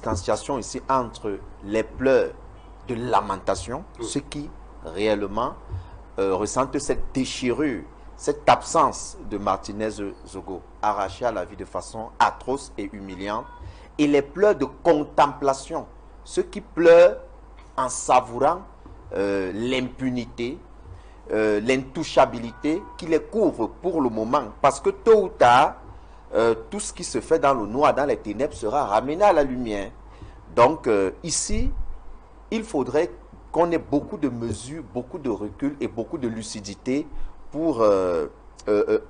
distanciation ici entre les pleurs de lamentation, ceux qui réellement ressentent cette déchirure, cette absence de Martinez Zogo, arraché à la vie de façon atroce et humiliante, et les pleurs de contemplation, ceux qui pleurent en savourant l'impunité, l'intouchabilité qui les couvre pour le moment, parce que tôt ou tard, tout ce qui se fait dans le noir, dans les ténèbres, sera ramené à la lumière. Donc ici, il faudrait qu'on ait beaucoup de mesures, beaucoup de recul et beaucoup de lucidité pour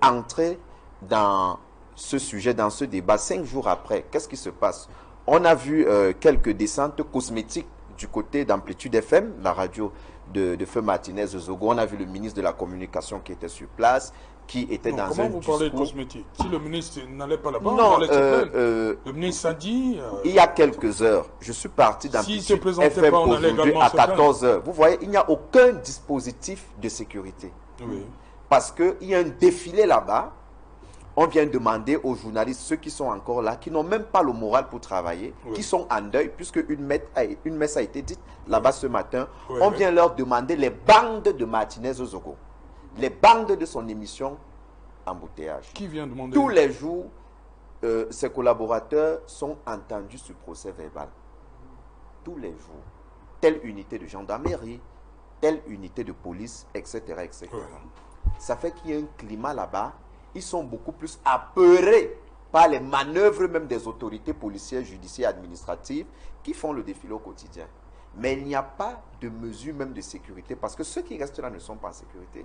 entrer dans ce sujet, dans ce débat. 5 jours après, qu'est-ce qui se passe? On a vu quelques descentes cosmétiques du côté d'Amplitude FM, la radio de Feu Martinez Zogo. On a vu le ministre de la Communication qui était sur place, qui était dans un discours... Comment vous parlez de cosmétique? Si le ministre n'allait pas là-bas, non, le ministre a dit... il y a quelques heures, je suis parti d'Amplitude FM aujourd'hui à 14 heures. Vous voyez, il n'y a aucun dispositif de sécurité. Oui. Parce qu'il y a un défilé là-bas. On vient demander aux journalistes, ceux qui sont encore là, qui n'ont même pas le moral pour travailler, qui sont en deuil, puisque une messe a été dite là-bas ce matin. On vient leur demander les bandes de Martinez Zogo, les bandes de son émission Embouteillage. Qui vient demander? Tous les jours, ses collaborateurs sont entendus sur procès verbal. Tous les jours. Telle unité de gendarmerie, telle unité de police, etc. etc. Ça fait qu'il y a un climat là-bas. Ils sont beaucoup plus apeurés par les manœuvres même des autorités policières, judiciaires, administratives qui font le défilé au quotidien. Mais il n'y a pas de mesure même de sécurité parce que ceux qui restent là ne sont pas en sécurité.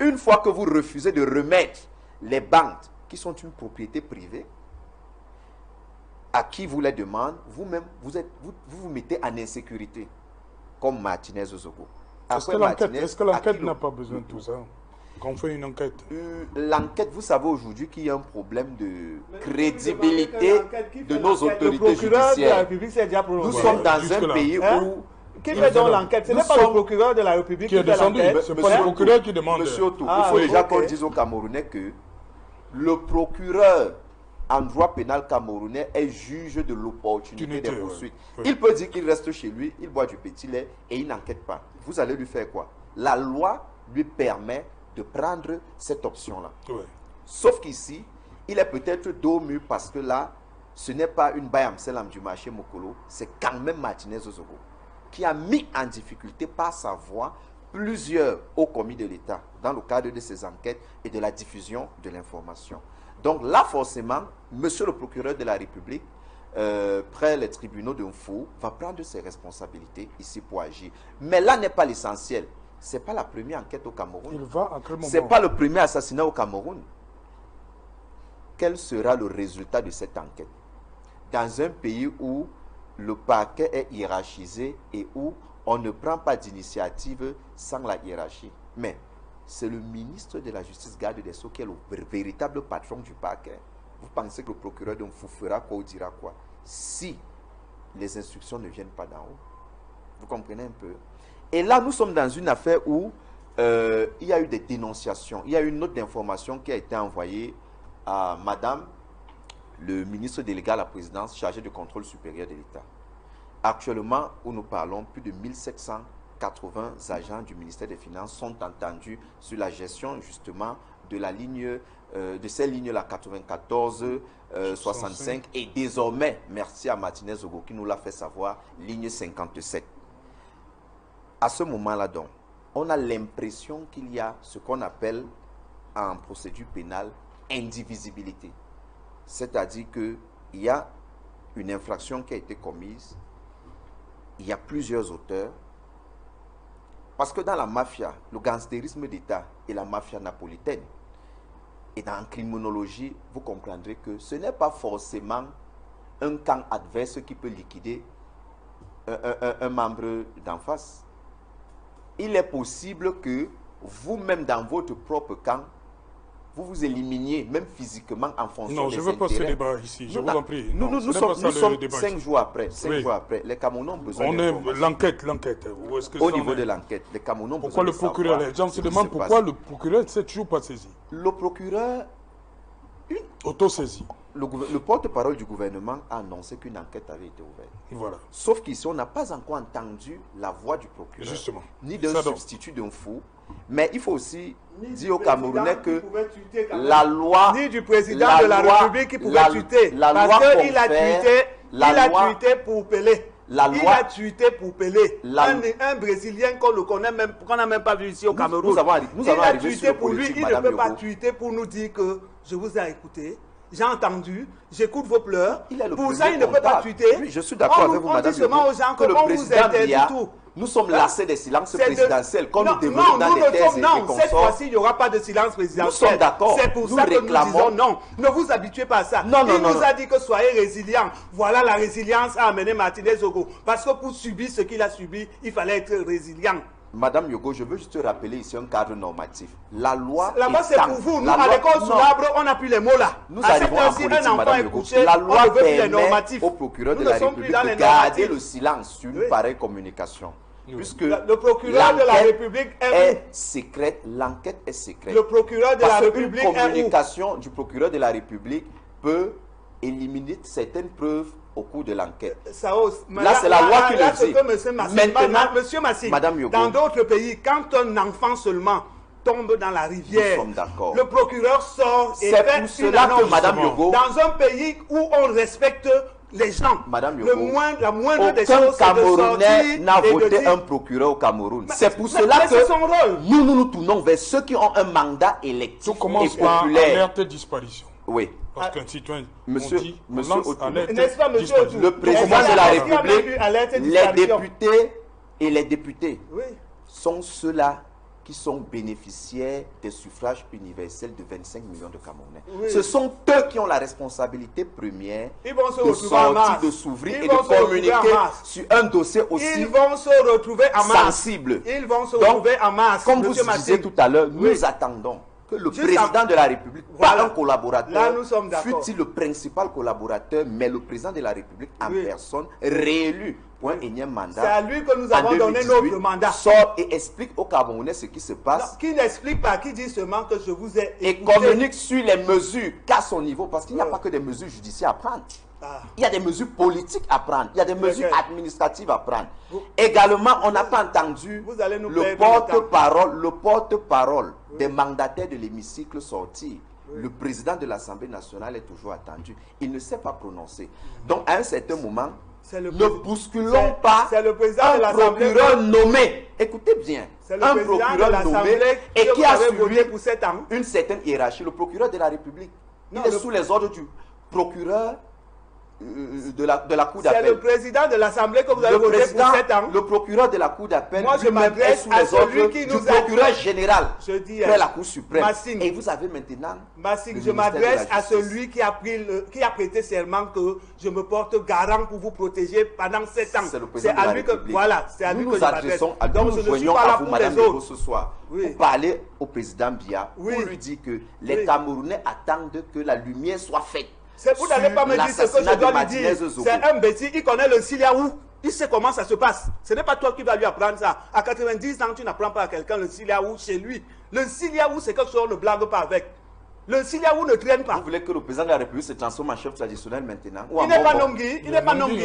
Une fois que vous refusez de remettre les bandes qui sont une propriété privée, à qui vous les demande, vous-même, vous mettez en insécurité, comme Martinez Zogo. Est-ce que l'enquête n'a pas besoin de tout ça? Qu'on fait une enquête. L'enquête, vous savez aujourd'hui qu'il y a un problème de crédibilité de nos autorités judiciaires. Nous sommes dans un pays où... Qui fait donc l'enquête? Ce n'est pas le procureur de la République qui fait l'enquête. C'est pas le procureur qui demande. Monsieur Otto, il faut déjà qu'on dise aux Camerounais que le procureur en droit pénal camerounais est juge de l'opportunité des poursuites. Il peut dire qu'il reste chez lui, il boit du petit lait et il n'enquête pas. Vous allez lui faire quoi? La loi lui permet de prendre cette option-là. Sauf qu'ici, il est peut-être dos mûr parce que là, ce n'est pas une Bayam-Selam du marché Mokolo, c'est quand même Martinez Zogo qui a mis en difficulté par sa voix plusieurs hauts commis de l'État dans le cadre de ces enquêtes et de la diffusion de l'information. Donc là, forcément, monsieur le procureur de la République, près les tribunaux de Mfou, va prendre ses responsabilités ici pour agir. Mais là n'est pas l'essentiel. Ce n'est pas la première enquête au Cameroun. Ce n'est pas le premier assassinat au Cameroun. Quel sera le résultat de cette enquête? Dans un pays où le parquet est hiérarchisé et où on ne prend pas d'initiative sans la hiérarchie. Mais c'est le ministre de la Justice, garde des Sceaux, qui est le véritable patron du parquet. Vous pensez que le procureur de Mfou fera quoi ou dira quoi si les instructions ne viennent pas d'en haut? Vous comprenez un peu? Et là, nous sommes dans une affaire où il y a eu des dénonciations. Il y a eu une note d'information qui a été envoyée à Madame le ministre délégué à la présidence chargé du contrôle supérieur de l'État. Actuellement, où nous parlons, plus de 1780 agents du ministère des Finances sont entendus sur la gestion justement de la ligne, de ces lignes-là, 94, 65 et désormais, merci à Martinez Zogo qui nous l'a fait savoir, ligne 57. À ce moment-là, donc, on a l'impression qu'il y a ce qu'on appelle en procédure pénale indivisibilité. C'est-à-dire qu'il y a une infraction qui a été commise, il y a plusieurs auteurs, parce que dans la mafia, le gangstérisme d'État et la mafia napolitaine, et dans la criminologie, vous comprendrez que ce n'est pas forcément un camp adverse qui peut liquider un membre d'en face. Il est possible que vous-même, dans votre propre camp, vous vous éliminiez, même physiquement, en fonction des intérêts. Non, je ne veux pas ce débat ici, je vous en prie. Nous sommes 5 jours après. 5 jours après. Les Camerounais ont besoin l'enquête. Au niveau de l'enquête, les Camerounais ont besoin de savoir. Pourquoi le procureur, les gens se demandent pourquoi le procureur ne s'est toujours pas saisi. Le procureur... Auto-saisi. le porte-parole du gouvernement a annoncé qu'une enquête avait été ouverte. Voilà. Sauf qu'ici, on n'a pas encore entendu la voix du procureur. Justement. Ni d'un substitut d'un fou. Mais il faut aussi dire aux Camerounais que la loi... Ni du président de la République qui pouvait tuer. Parce qu'il a tweeté pour Pelé. Il a tweeté pour Pelé. Un Brésilien qu'on ne connaît même, qu'on n'a même pas vu ici au Cameroun. Il a tweeté pour lui. Il ne peut pas tweeter pour nous dire que je vous ai écouté. J'ai entendu, j'écoute vos pleurs. Pour ça, il ne peut pas tweeter. Oui, je suis d'accord avec vous, madame. On dit seulement aux gens que le président Biya, nous sommes lassés des silences présidentiels. Quand nous développons dans des thèses et non, cette fois-ci, il n'y aura pas de silence présidentiel. Nous sommes d'accord. C'est pour ça que nous disons non. Ne vous habituez pas à ça. Il nous a dit que soyez résilients. Voilà, la résilience a amené Martinez Zogo. Parce que pour subir ce qu'il a subi, il fallait être résilient. Madame Yogo, je veux juste rappeler ici un cadre normatif. La loi là-bas, c'est pour vous. Nous, à l'école sous l'arbre, on n'a plus les mots là. Nous arrivons en politique, Madame Yogo. La loi permet au procureur de la République de garder le silence sur une pareille communication. Puisque le procureur de la République est secrète, l'enquête est secrète. Le procureur de la République est où? Une communication du procureur de la République peut éliminer certaines preuves au cours de l'enquête. Là, c'est la loi qui le dit. Maintenant, Monsieur Massine, dans d'autres pays, quand un enfant seulement tombe dans la rivière, le procureur sort et fait une annonce. Madame Yogo, dans un pays où on respecte les gens, Madame Yogo, la moindre des choses, c'est de Camerounais n'a voté un procureur au Cameroun. C'est pour cela que nous tournons vers ceux qui ont un mandat électif et populaire. Tout commence par alerte disparition. Oui. Parce qu'un citoyen, monsieur n'est-ce pas, monsieur le président de la République, les députés et les députés sont ceux-là qui sont bénéficiaires des suffrages universels de 25 millions de Camerounais. Oui. Ce sont eux qui ont la responsabilité première de sortir, de s'ouvrir et de communiquer sur un dossier aussi sensible. Ils vont se retrouver en masse. Comme vous disiez tout à l'heure, nous attendons que le président de la République, pas un collaborateur, fût-il le principal collaborateur, mais le président de la République en personne, réélu pour un énième mandat. C'est à lui que nous avons donné notre mandat. Sort et explique aux Camerounais ce qui se passe. Non, qui n'explique pas, qui dit seulement que je vous ai écouté. Et communique sur les mesures qu'à son niveau, parce qu'il n'y a pas que des mesures judiciaires à prendre. Il y a des mesures politiques à prendre, il y a des mesures administratives à prendre. Également, on n'a pas entendu le porte-parole des mandataires de l'hémicycle sortir. Le président de l'Assemblée nationale est toujours attendu. Il ne s'est pas prononcé. Donc, à un certain moment, ne bousculons pas un procureur nommé. Écoutez bien, un procureur nommé et qui a suivi une certaine hiérarchie. Le procureur de la République, il est sous les ordres du procureur de la Cour d'appel. C'est le président de l'Assemblée que vous avez voté pour 7 ans. Le procureur de la Cour d'appel, lui-même est sous les ordres du procureur général de la Cour suprême. Massine, et vous avez maintenant... Massine, je m'adresse à celui qui a prêté serment que je me porte garant pour vous protéger pendant 7 ans. C'est le président de la République. Voilà, c'est à lui que je m'adresse. Donc nous joignons à vous, Madame Yogo, ce soir, pour parler au président Biya, pour lui dire que les Camerounais attendent que la lumière soit faite. Vous n'allez pas me dire ce que je dois lui dire. C'est un bêtis, il connaît le Siliaou. Il sait comment ça se passe. Ce n'est pas toi qui vas lui apprendre ça. À 90 ans, tu n'apprends pas à quelqu'un le Siliaou chez lui. Le Siliaou, c'est quelque chose qu'on ne blague pas avec. Le Siliaou ne traîne pas. Vous voulez que le président de la République se transforme en chef traditionnel maintenant? Il n'est pas Nomgui. Il n'est pas Nomgui.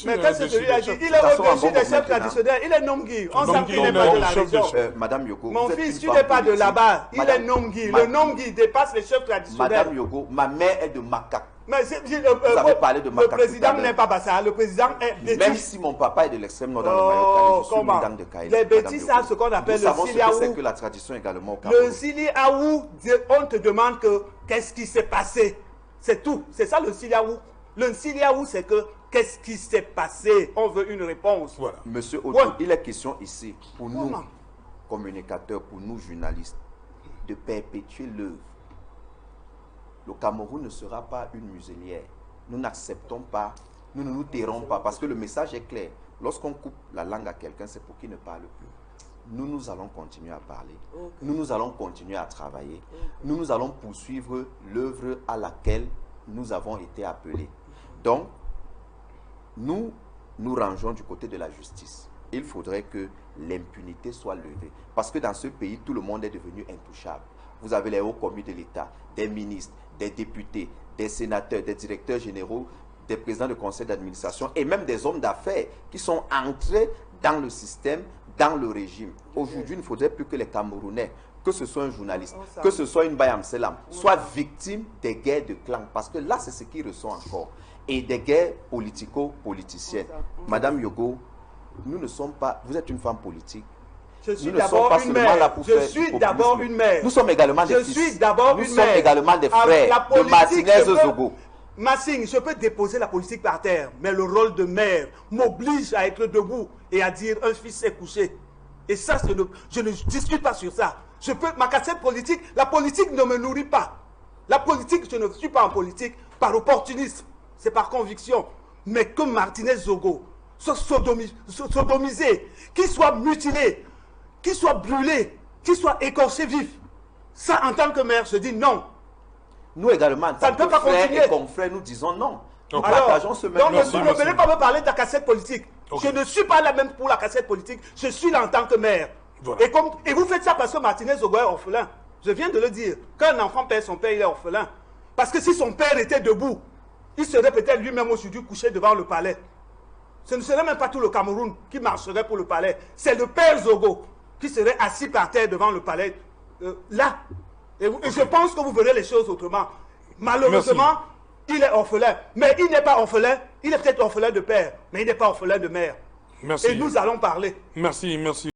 Mais qu'est-ce que celui-là dit? Il est au-dessus des chefs traditionnels. Il est Nomgui. On sent qu'il n'est pas de la région. Madame Yogo, mon fils, tu n'es pas de là-bas. Il est Nomgui. Le Nomgui dépasse les chefs traditionnels. Madame Yogo, ma mère est de Makak. Mais vous avez parlé de le président n'est pas Bassa, le président est bêtise. Même si mon papa est de l'extrême nord dans le Mayo-Kali, je suis militant de Kaïla. Les bêtises, c'est ce qu'on appelle le Siliaou. C'est que la tradition également au Cameroun. Le Siliaou, on te demande que qu'est-ce qui s'est passé. C'est tout. C'est ça le Siliaou. Le Siliaou, c'est que qu'est-ce qui s'est passé. On veut une réponse. Voilà. Monsieur Otto, il est question ici, pour nous communicateurs, pour nous journalistes, de perpétuer l'œuvre. Le Cameroun ne sera pas une muselière. Nous n'acceptons pas, nous ne nous tairons pas, parce que le message est clair. Lorsqu'on coupe la langue à quelqu'un, c'est pour qu'il ne parle plus. Nous allons continuer à parler. Nous allons continuer à travailler. Nous allons poursuivre l'œuvre à laquelle nous avons été appelés. Donc, nous rangeons du côté de la justice. Il faudrait que l'impunité soit levée. Parce que dans ce pays, tout le monde est devenu intouchable. Vous avez les hauts commis de l'État, des ministres, des députés, des sénateurs, des directeurs généraux, des présidents de conseil d'administration et même des hommes d'affaires qui sont entrés dans le système, dans le régime. Aujourd'hui, il ne faudrait plus que les Camerounais, que ce soit un journaliste, que ce soit une Bayam Selam, soient victimes des guerres de clans. Parce que là, c'est ce qu'ils ressentent encore. Et des guerres politico-politiciennes. Madame Yogo, nous ne sommes pas... Vous êtes une femme politique. Je suis d'abord une mère. Je suis d'abord une mère. Nous sommes également des fils. Je suis d'abord une mère. Nous sommes également des frères de Martinez Zogo. Massing, je peux déposer la politique par terre, mais le rôle de mère m'oblige à être debout et à dire un fils est couché. Et ça, je ne discute pas sur ça. Ma cassette politique, la politique ne me nourrit pas. La politique, je ne suis pas en politique par opportunisme, c'est par conviction. Mais que Martinez Zogo soit sodomisé, qu'il soit mutilé, qu'il soit brûlé, qu'il soit écorché vif, ça en tant que mère, je dis non. Nous également, en tant que frères et confrères, nous disons non. Nous partageons ce même... Donc, ne venez pas me parler de la cassette politique. Je ne suis pas là même pour la cassette politique. Je suis là en tant que mère. Voilà. Et vous faites ça parce que Martinez Zogo est orphelin. Je viens de le dire. Quand un enfant perd son père, il est orphelin. Parce que si son père était debout, il serait peut-être lui-même aujourd'hui couché devant le palais. Ce ne serait même pas tout le Cameroun qui marcherait pour le palais. C'est le père Zogo qui serait assis par terre devant le palais. Là. Et je pense que vous verrez les choses autrement. Malheureusement, il est orphelin. Mais il n'est pas orphelin. Il est peut-être orphelin de père, mais il n'est pas orphelin de mère. Merci. Et nous allons parler. Merci, merci.